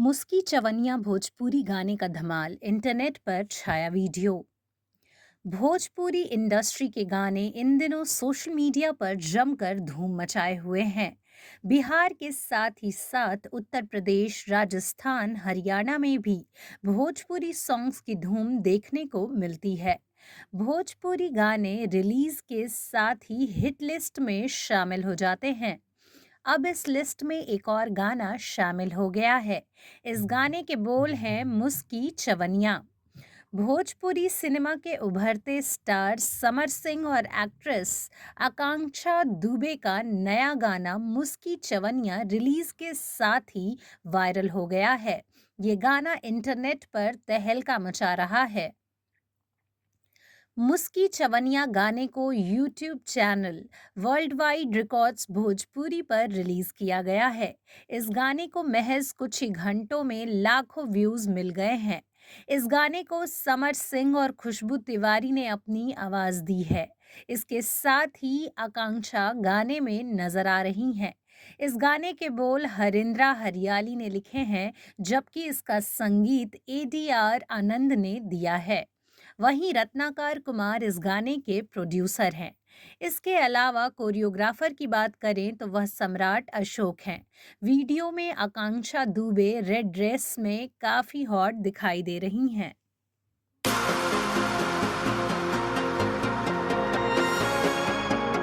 मुस्की चवनिया भोजपुरी गाने का धमाल इंटरनेट पर छाया वीडियो। भोजपुरी इंडस्ट्री के गाने इन दिनों सोशल मीडिया पर जमकर धूम मचाए हुए हैं। बिहार के साथ ही साथ उत्तर प्रदेश, राजस्थान, हरियाणा में भी भोजपुरी सॉन्ग्स की धूम देखने को मिलती है। भोजपुरी गाने रिलीज के साथ ही हिट लिस्ट में शामिल हो जाते हैं। अब इस लिस्ट में एक और गाना शामिल हो गया है। इस गाने के बोल हैं मुस्की चवनिया। भोजपुरी सिनेमा के उभरते स्टार समर सिंह और एक्ट्रेस आकांक्षा दुबे का नया गाना मुस्की चवनिया रिलीज के साथ ही वायरल हो गया है। ये गाना इंटरनेट पर तहलका मचा रहा है। मुस्की चवनिया गाने को YouTube channel world wide records Bhojpuri पर रिलीज किया गया है। इस गाने को महज कुछ ही घंटों में लाखों व्यूज मिल गए हैं। इस गाने को समर सिंह और खुशबू तिवारी ने अपनी आवाज दी है। इसके साथ ही आकांक्षा गाने में नजर आ रही हैं। इस गाने के बोल हरिंद्रा हरियाली ने लिखे हैं, जबकि इसका संगीत ADR आनंद ने दिया है। वहीं रत्नाकर कुमार इस गाने के प्रोड्यूसर हैं। इसके अलावा कोरियोग्राफर की बात करें तो वह सम्राट अशोक हैं। वीडियो में आकांक्षा दुबे रेड ड्रेस में काफी हॉट दिखाई दे रही हैं।